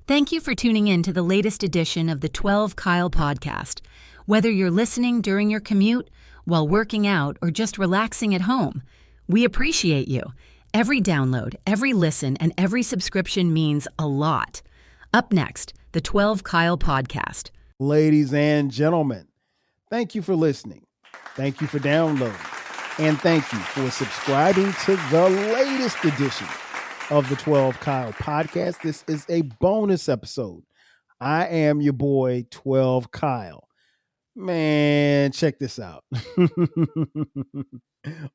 Thank you for tuning in to the latest edition of the 12 Kyle podcast. Whether you're listening during your commute, while working out, or just relaxing at home, we appreciate you. Every download, every listen, and every subscription means a lot. Up next, the 12 Kyle podcast. Ladies and gentlemen, thank you for listening. Thank you for downloading. And thank you for subscribing to the latest edition of the 12 Kyle podcast. This is a bonus episode. I am your boy, 12 Kyle. Man, check this out.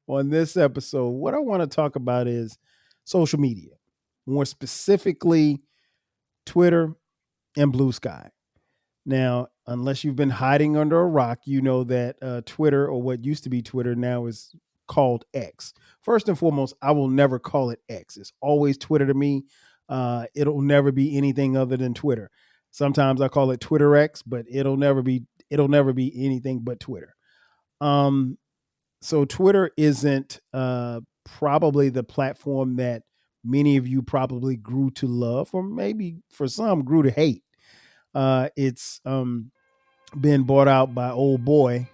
On this episode, what I want to talk about is social media, more specifically Twitter and Bluesky. Now, unless you've been hiding under a rock, you know that Twitter, or what used to be Twitter, now is called X. First and foremost, I will never call it X. It's always Twitter to me. It'll never be anything other than Twitter. Sometimes I call it Twitter X, but it'll never be anything but Twitter. So Twitter isn't probably the platform that many of you probably grew to love, or maybe for some grew to hate. It's been bought out by old boy.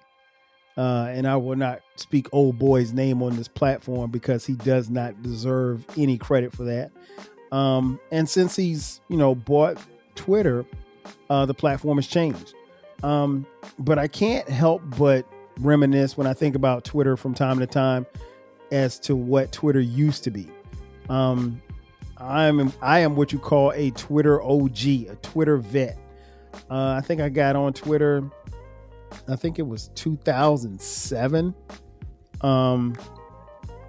And I will not speak old boy's name on this platform because he does not deserve any credit for that. And since he's, bought Twitter, the platform has changed. But I can't help but reminisce when I think about Twitter from time to time as to what Twitter used to be. I am what you call a Twitter OG, a Twitter vet. I think I got on Twitter, I think it was 2007. And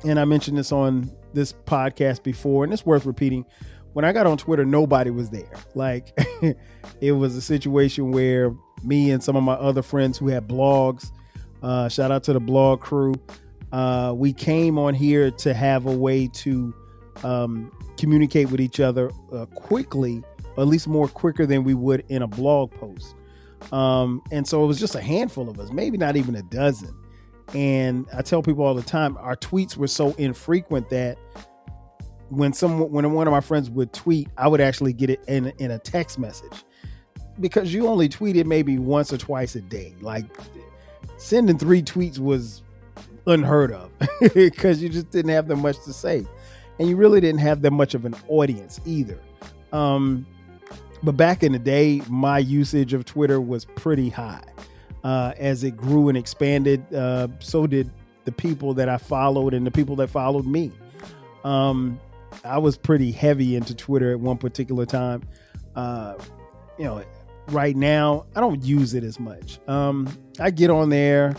I mentioned this on this podcast before, and it's worth repeating. When I got on Twitter, nobody was there. Like, it was a situation where me and some of my other friends who had blogs, shout out to the blog crew, we came on here to have a way to communicate with each other quickly, or at least more quicker than we would in a blog post. And so it was just a handful of us, maybe not even a dozen. And I tell people all the time, our tweets were so infrequent that when one of my friends would tweet, I would actually get it in a text message, because you only tweeted maybe once or twice a day. Like, sending 3 tweets was unheard of because you just didn't have that much to say, and you really didn't have that much of an audience either. But back in the day, my usage of Twitter was pretty high. As it grew and expanded, so did the people that I followed and the people that followed me. I was pretty heavy into Twitter at one particular time. Right now, I don't use it as much. I get on there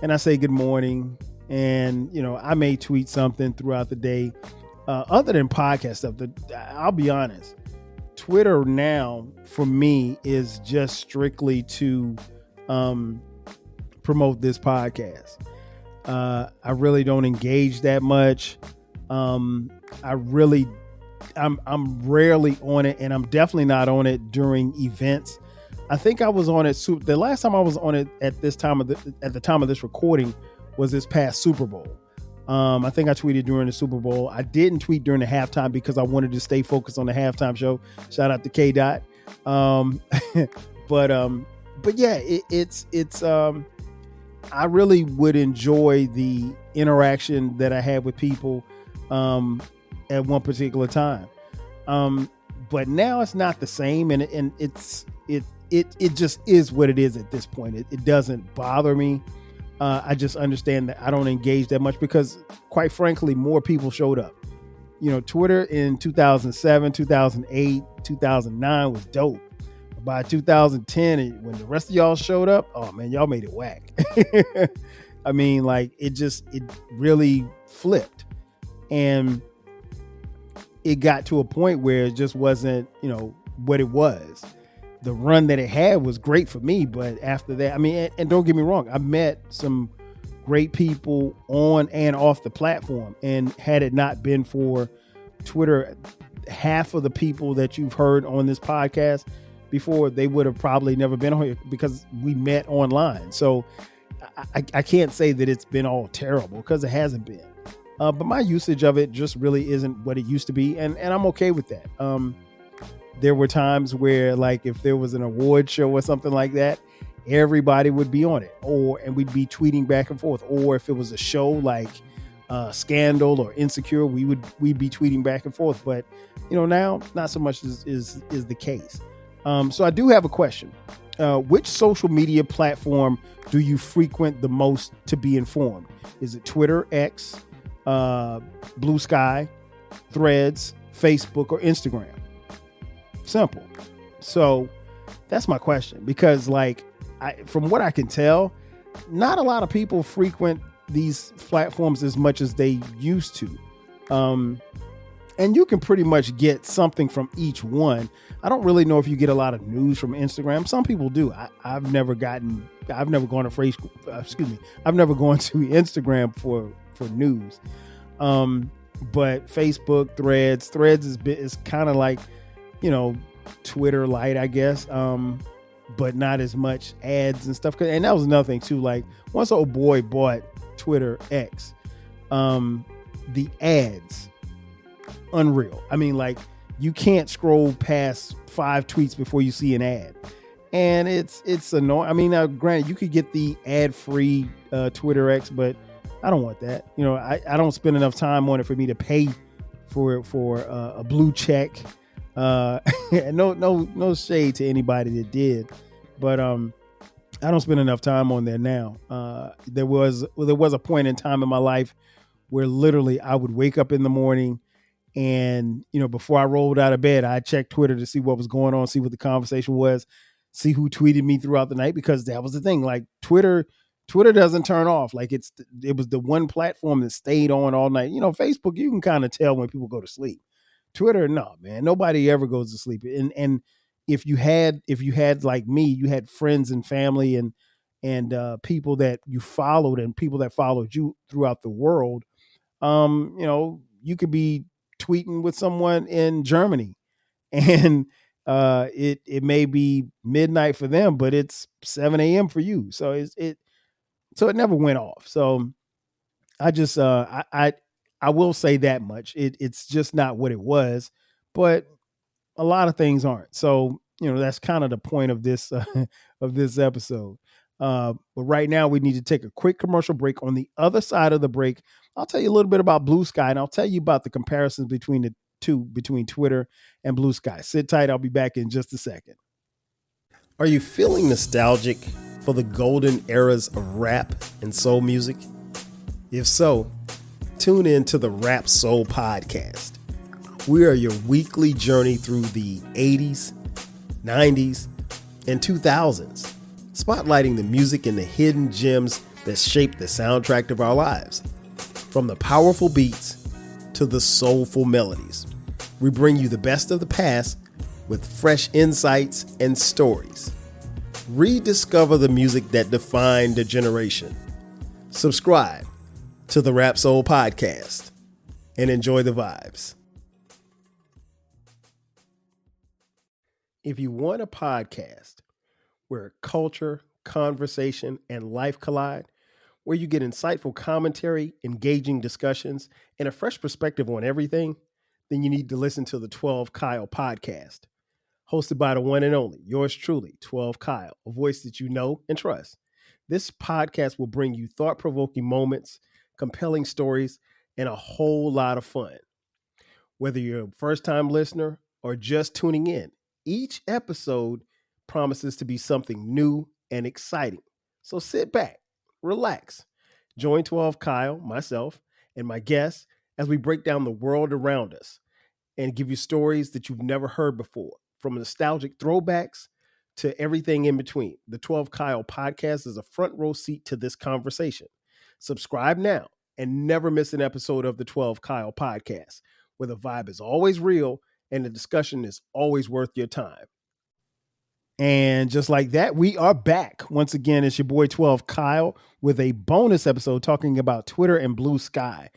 and I say good morning, and I may tweet something throughout the day. Other than podcast stuff, I'll be honest, Twitter now for me is just strictly to promote this podcast. I really don't engage that much. I'm rarely on it, and I'm definitely not on it during events. I think I was on it. The last time I was on it at the time of this recording was this past Super Bowl. I think I tweeted during the Super Bowl. I didn't tweet during the halftime because I wanted to stay focused on the halftime show. Shout out to K Dot. But yeah, it's I really would enjoy the interaction that I had with people at one particular time. But now it's not the same, and it just is what it is at this point. It doesn't bother me. I just understand that I don't engage that much because, quite frankly, more people showed up. Twitter in 2007, 2008, 2009 was dope. By 2010, when the rest of y'all showed up, oh man, y'all made it whack. I mean, like, it really flipped. And it got to a point where it just wasn't, what it was. The run that it had was great for me, but after that, I mean, and don't get me wrong, I met some great people on and off the platform, and had it not been for Twitter, half of the people that you've heard on this podcast before, they would have probably never been on here because we met online. So I can't say that it's been all terrible, because it hasn't been. But my usage of it just really isn't what it used to be, and I'm okay with that. There were times where, like, if there was an award show or something like that, everybody would be on it, and we'd be tweeting back and forth. Or if it was a show like Scandal or Insecure, we'd be tweeting back and forth. But now not so much is the case. So I do have a question. Which social media platform do you frequent the most to be informed? Is it Twitter, X, Bluesky, Threads, Facebook, or Instagram? Simple. So that's my question, because from what I can tell, not a lot of people frequent these platforms as much as they used to. And you can pretty much get something from each one. I don't really know if you get a lot of news from Instagram. Some people do. I've never gone to I've never gone to Instagram for news. But Facebook, Threads is kind of like, Twitter light, I guess. But not as much ads and stuff. And that was another thing too. Like, once old boy bought Twitter X, the ads, unreal. I mean, like, you can't scroll past 5 tweets before you see an ad, and it's annoying. I mean, now granted, you could get the ad-free Twitter X, but I don't want that. I don't spend enough time on it for me to pay for a blue check. No shade to anybody that did, but I don't spend enough time on there now. There was a point in time in my life where literally I would wake up in the morning, and before I rolled out of bed, I checked Twitter to see what was going on, see what the conversation was, see who tweeted me throughout the night, because that was the thing. Like, Twitter doesn't turn off. Like, it was the one platform that stayed on all night. Facebook, you can kind of tell when people go to sleep. Twitter, no, man, nobody ever goes to sleep. And if you had like me, you had friends and family and people that you followed and people that followed you throughout the world. You could be tweeting with someone in Germany, and it may be midnight for them, but it's 7 a.m. for you. So it never went off. So I just I will say that much. It's just not what it was, but a lot of things aren't. So that's kind of the point of this of this episode. But right now we need to take a quick commercial break. On the other side of the break, I'll tell you a little bit about Bluesky, and I'll tell you about the comparisons between the two, between Twitter and Bluesky. Sit tight. I'll be back in just a second. Are you feeling nostalgic for the golden eras of rap and soul music? If so, tune in to the Rap Soul Podcast. We are your weekly journey through the 80s, 90s, and 2000s, spotlighting the music and the hidden gems that shaped the soundtrack of our lives. From the powerful beats to the soulful melodies, we bring you the best of the past with fresh insights and stories. Rediscover the music that defined a generation. Subscribe to the Rap Soul Podcast and enjoy the vibes. If you want a podcast where culture, conversation, and life collide, where you get insightful commentary, engaging discussions, and a fresh perspective on everything, then you need to listen to the 12 Kyle podcast. Hosted by the one and only, yours truly, 12 Kyle, a voice that you know and trust. This podcast will bring you thought-provoking moments, compelling stories, and a whole lot of fun. Whether you're a first-time listener or just tuning in, each episode promises to be something new and exciting. So sit back, relax, join 12 Kyle, myself, and my guests as we break down the world around us and give you stories that you've never heard before, from nostalgic throwbacks to everything in between. The 12 Kyle podcast is a front row seat to this conversation. Subscribe now and never miss an episode of the 12 Kyle podcast, where the vibe is always real and the discussion is always worth your time. And just like that, we are back. Once again, it's your boy 12 Kyle with a bonus episode talking about Twitter and Bluesky.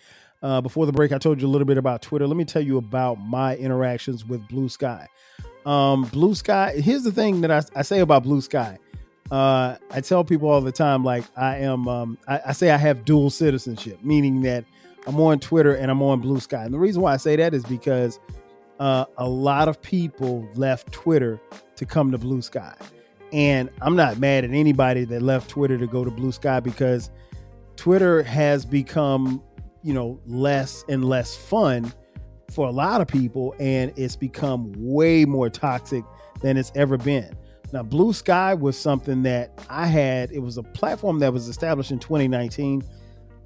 Before the break, I told you a little bit about Twitter. Let me tell you about my interactions with Bluesky. Bluesky, here's the thing that I say about Bluesky. I tell people all the time, like, I say I have dual citizenship, meaning that I'm on Twitter and I'm on Bluesky. And the reason why I say that is because a lot of people left Twitter to come to Bluesky. And I'm not mad at anybody that left Twitter to go to Bluesky, because Twitter has become, less and less fun for a lot of people, and it's become way more toxic than it's ever been. Now, Bluesky was something that I had. It was a platform that was established in 2019.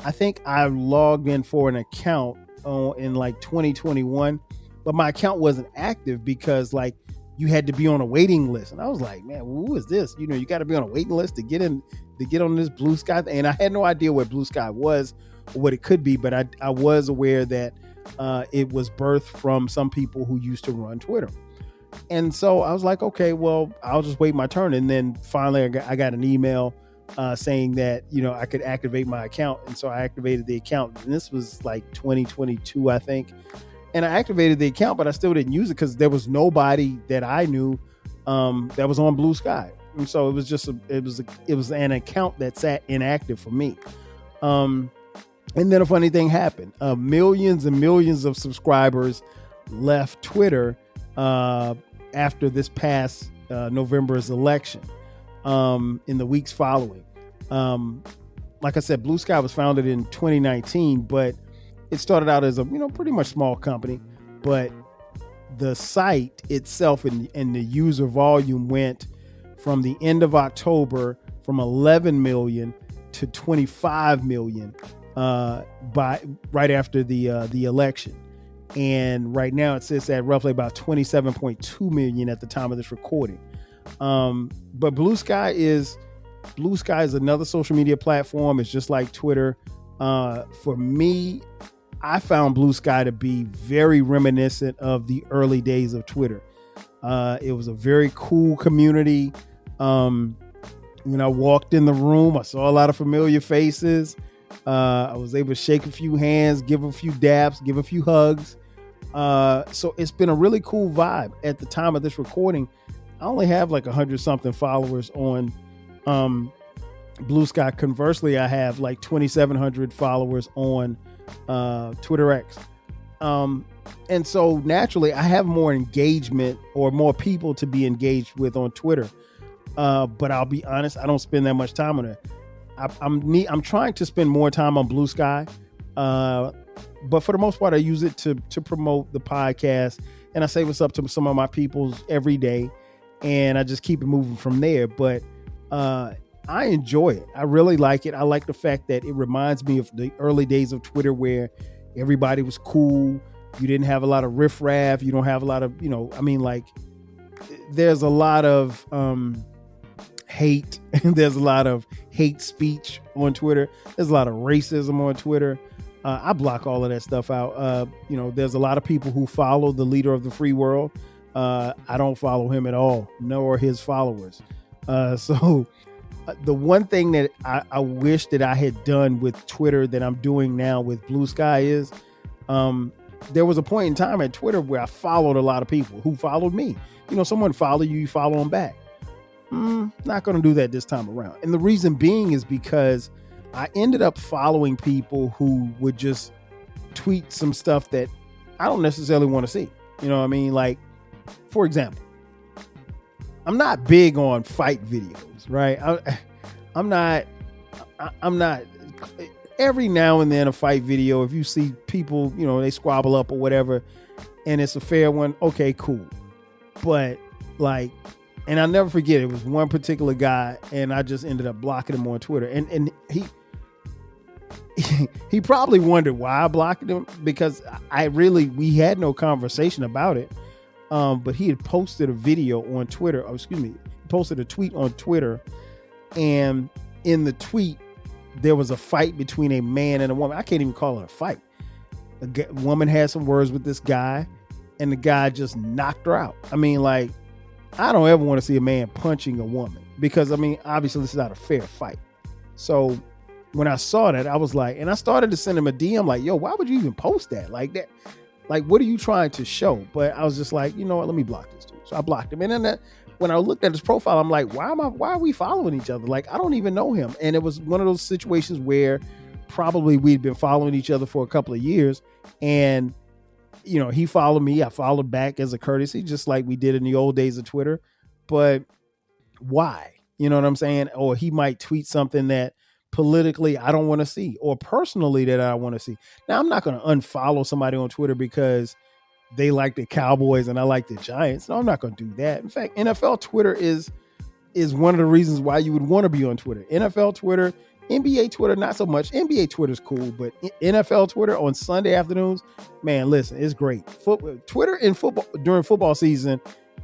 I think I logged in for an account in like 2021, but my account wasn't active because like you had to be on a waiting list. And I was like, man, who is this? You got to be on a waiting list to get on this Bluesky. And I had no idea what Bluesky was or what it could be, but I was aware that it was birthed from some people who used to run Twitter. And so I was like, okay, well, I'll just wait my turn. And then finally I got an email saying that, I could activate my account. And so I activated the account. And this was like 2022, I think. And I activated the account, but I still didn't use it because there was nobody that I knew that was on Bluesky. And so it was just it was an account that sat inactive for me. And then a funny thing happened. Millions and millions of subscribers left Twitter after this past November's election, in the weeks following. Like I said, Bluesky was founded in 2019, but it started out as a pretty much small company. But the site itself and the user volume went from the end of October from 11 million to 25 million by right after the election. And right now it sits at roughly about 27.2 million at the time of this recording. But Bluesky is another social media platform. It's just like Twitter. For me, I found Bluesky to be very reminiscent of the early days of Twitter. It was a very cool community. When I walked in the room, I saw a lot of familiar faces. I was able to shake a few hands, give a few daps, give a few hugs. So it's been a really cool vibe. At the time of this recording, I only have like 100 something followers on Bluesky. Conversely, I have like 2,700 followers on Twitter X. And so naturally I have more engagement or more people to be engaged with on Twitter. But I'll be honest, I don't spend that much time on it. I'm trying to spend more time on Bluesky. But for the most part, I use it to promote the podcast, and I say what's up to some of my peoples every day, and I just keep it moving from there. But I enjoy it. I really like it. I like the fact that it reminds me of the early days of Twitter where everybody was cool. You didn't have a lot of riffraff. You don't have a lot of, there's a lot of hate. There's a lot of hate speech on Twitter. There's a lot of racism on Twitter. I block all of that stuff out. There's a lot of people who follow the leader of the free world. I don't follow him at all, nor his followers. So the one thing that I wish that I had done with Twitter that I'm doing now with Bluesky is there was a point in time at Twitter where I followed a lot of people who followed me. Someone follow you, you follow them back. Not going to do that this time around. And the reason being is because I ended up following people who would just tweet some stuff that I don't necessarily want to see. You know what I mean? Like, for example, I'm not big on fight videos, right? I'm not every now and then a fight video. If you see people, they squabble up or whatever, and it's a fair one, okay, cool. But like, and I'll never forget, it was one particular guy, and I just ended up blocking him on Twitter. And he probably wondered why I blocked him, because we had no conversation about it. But he had posted a video on Twitter, posted a tweet on Twitter. And in the tweet, there was a fight between a man and a woman. I can't even call it a fight. A woman had some words with this guy, and the guy just knocked her out. I mean, like, I don't ever want to see a man punching a woman, because, obviously this is not a fair fight. So when I saw that, I was like, and I started to send him a DM like, yo, why would you even post that like that? Like, what are you trying to show? But I was just like, you know what, let me block this dude. So I blocked him. And then when I looked at his profile, I'm like, why are we following each other? Like, I don't even know him. And it was one of those situations where probably we'd been following each other for a couple of years, and he followed me. I followed back as a courtesy, just like we did in the old days of Twitter. But why? You know what I'm saying? Or he might tweet something that politically I don't want to see, or personally that I want to see. Now, I'm not going to unfollow somebody on Twitter because they like the Cowboys and I like the Giants. No, I'm not going to do that. In fact, NFL Twitter is one of the reasons why you would want to be on Twitter. NFL Twitter, NBA Twitter, not so much. NBA Twitter's cool, but NFL Twitter on Sunday afternoons, man, listen, it's great. Twitter in football during football season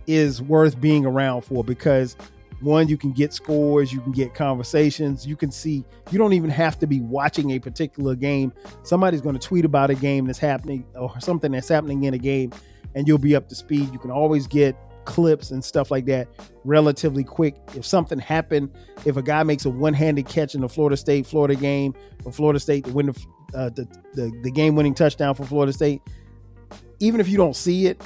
is worth being around for because, one, you can get scores, you can get conversations, you can see, you don't even have to be watching a particular game. Somebody's going to tweet about a game that's happening or something that's happening in a game, and you'll be up to speed. You can always get clips and stuff like that relatively quick. If something happened, if a guy makes a one-handed catch in the Florida game, for Florida State to win the game-winning touchdown for Florida State, even if you don't see it,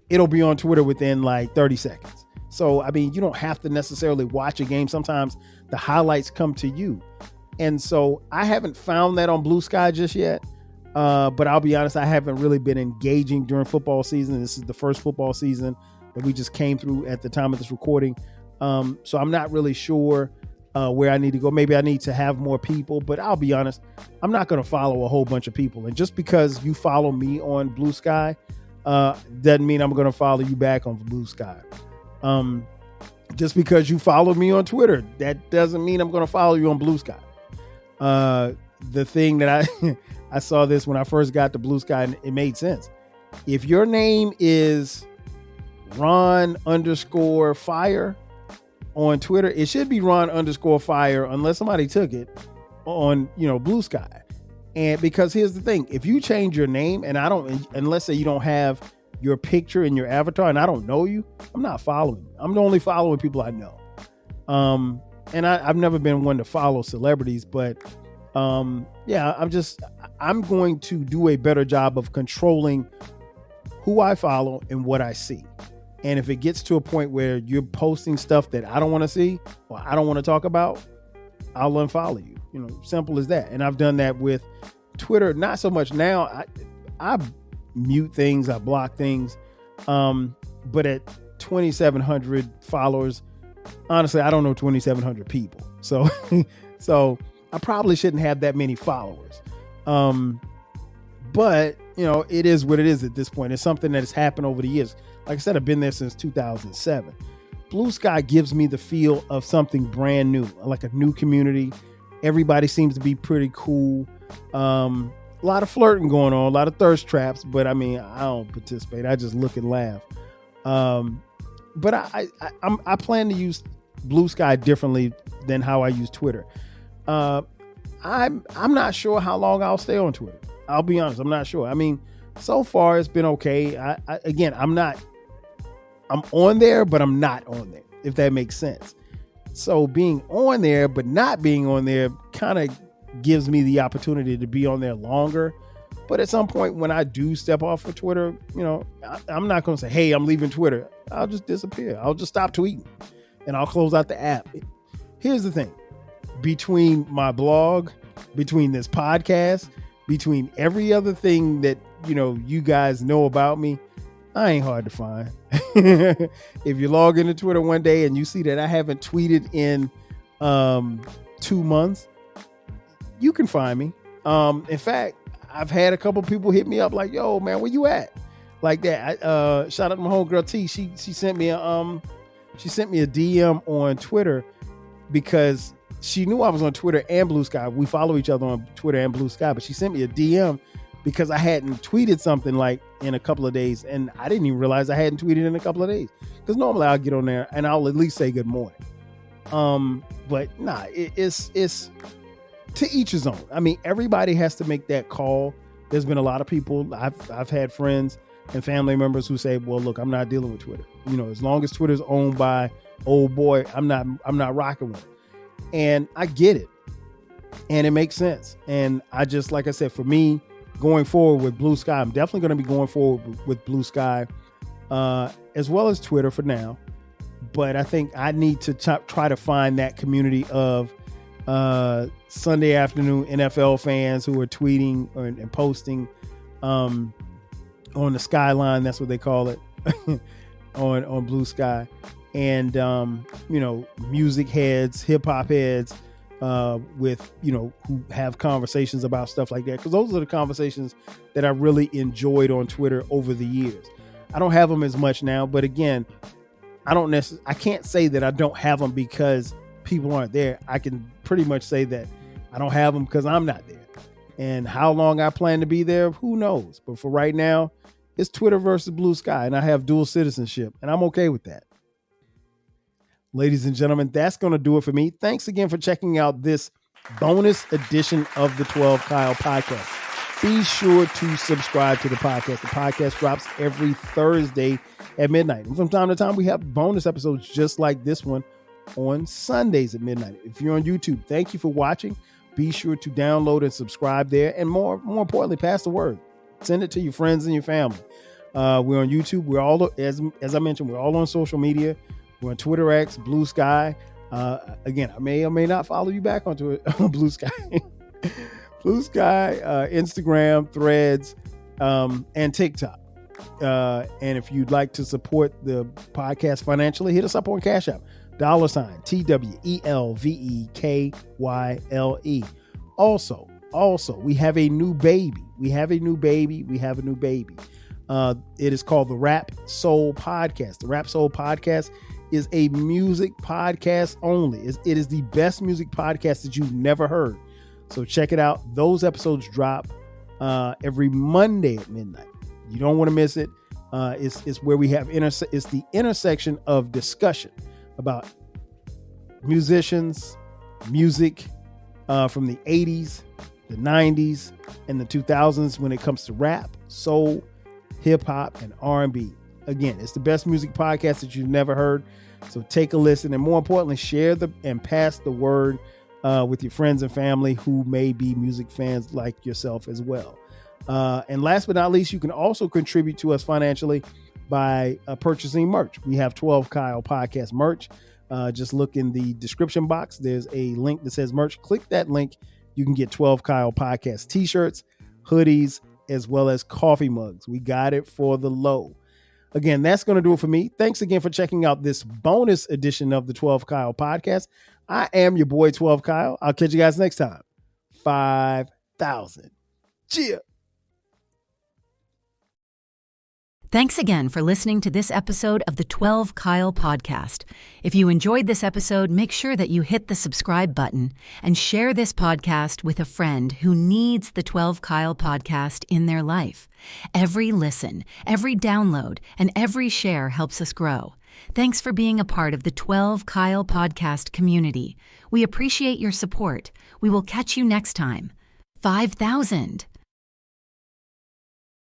it'll be on Twitter within like 30 seconds. So, I mean, you don't have to necessarily watch a game. Sometimes the highlights come to you. And so I haven't found that on Bluesky just yet. But I'll be honest, I haven't really been engaging during football season. This is the first football season that we just came through at the time of this recording. So I'm not really sure where I need to go. Maybe I need to have more people, but I'll be honest, I'm not going to follow a whole bunch of people. And just because you follow me on Bluesky doesn't mean I'm going to follow you back on Bluesky. Just because you follow me on Twitter, that doesn't mean I'm going to follow you on Bluesky. The thing that I saw this when I first got to Bluesky, and it made sense. If your name is Ron_fire on Twitter, it should be Ron_fire unless somebody took it on, Bluesky. And because here's the thing, if you change your name and let's say you don't have your picture in your avatar and I don't know you, I'm not following you. I'm only following people I know. And I've never been one to follow celebrities, but I'm going to do a better job of controlling who I follow and what I see. And if it gets to a point where you're posting stuff that I don't want to see or I don't want to talk about, I'll unfollow you. Simple as that. And I've done that with Twitter. Not so much now. I mute things, I block things. But at 2,700 followers, honestly, I don't know 2,700 people. So I probably shouldn't have that many followers. But it is what it is at this point. It's something that has happened over the years. Like I said, I've been there since 2007. Bluesky gives me the feel of something brand new, like a new community. Everybody seems to be pretty cool. A lot of flirting going on, a lot of thirst traps, but I mean, I don't participate. I just look and laugh. But I plan to use Bluesky differently than how I use Twitter. I'm not sure how long I'll stay on Twitter. I'll be honest, I'm not sure. I mean, so far it's been okay. I'm on there, but I'm not on there, if that makes sense. So being on there, but not being on there kind of gives me the opportunity to be on there longer. But at some point when I do step off of Twitter, I'm not going to say, hey, I'm leaving Twitter. I'll just disappear. I'll just stop tweeting and I'll close out the app. Here's the thing. Between my blog, between this podcast, between every other thing that, you guys know about me, I ain't hard to find. If you log into Twitter one day and you see that I haven't tweeted in 2 months, you can find me. In fact, I've had a couple people hit me up like, yo, man, where you at? Like that. Shout out to my homegirl T. She sent me a DM on Twitter because she knew I was on Twitter and Bluesky. We follow each other on Twitter and Bluesky, but she sent me a DM because I hadn't tweeted something like in a couple of days, and I didn't even realize I hadn't tweeted in a couple of days. Because normally I'll get on there and I'll at least say good morning. But nah, it's to each his own. I mean, everybody has to make that call. There's been a lot of people. I've had friends and family members who say, well, look, I'm not dealing with Twitter. As long as Twitter's owned by old boy, I'm not rocking with it. And I get it. And it makes sense. And I just, like I said, for me, going forward with Bluesky, I'm definitely going to be going forward with Bluesky, as well as Twitter for now. But I think I need to try to find that community of Sunday afternoon NFL fans who are tweeting and posting on the skyline. That's what they call it on Bluesky. And, music heads, hip hop heads, with, who have conversations about stuff like that. Cause those are the conversations that I really enjoyed on Twitter over the years. I don't have them as much now, but again, I can't say that I don't have them because people aren't there. I can pretty much say that I don't have them because I'm not there. And how long I plan to be there, who knows? But for right now, it's Twitter versus Bluesky, and I have dual citizenship, and I'm okay with that. Ladies and gentlemen, that's going to do it for me. Thanks again for checking out this bonus edition of the 12 Kyle podcast. Be sure to subscribe to the podcast. The podcast drops every Thursday at midnight. And from time to time, we have bonus episodes just like this one on Sundays at midnight. If you're on YouTube, thank you for watching. Be sure to download and subscribe there. And more importantly, pass the word. Send it to your friends and your family. We're on YouTube. We're all, as I mentioned, we're all on social media. We're on Twitter X, Bluesky. Again, I may or may not follow you back onto Bluesky. Bluesky, Instagram, Threads, and TikTok. And if you'd like to support the podcast financially, hit us up on Cash App. $ TWELVEKYLE. Also, we have a new baby. It is called the Rap Soul Podcast. The Rap Soul Podcast is a music podcast only. It is the best music podcast that you've never heard. So check it out. Those episodes drop every Monday at midnight. You don't want to miss it. It's where we have it's the intersection of discussion about musicians, music from the 80s, the 90s, and the 2000s when it comes to rap, soul, hip hop, and R&B. Again, it's the best music podcast that you've never heard. So take a listen, and more importantly, share and pass the word with your friends and family who may be music fans like yourself as well. And last but not least, you can also contribute to us financially by purchasing merch. We have 12 Kyle podcast merch. Just look in the description box. There's a link that says merch. Click that link. You can get 12 Kyle podcast t-shirts, hoodies, as well as coffee mugs. We got it for the low. Again, that's going to do it for me. Thanks again for checking out this bonus edition of the 12 Kyle podcast. I am your boy 12 Kyle. I'll catch you guys next time. 5,000. Cheers. Thanks again for listening to this episode of the 12 Kyle podcast. If you enjoyed this episode, make sure that you hit the subscribe button and share this podcast with a friend who needs the 12 Kyle podcast in their life. Every listen, every download, and every share helps us grow. Thanks for being a part of the 12 Kyle podcast community. We appreciate your support. We will catch you next time. 5,000.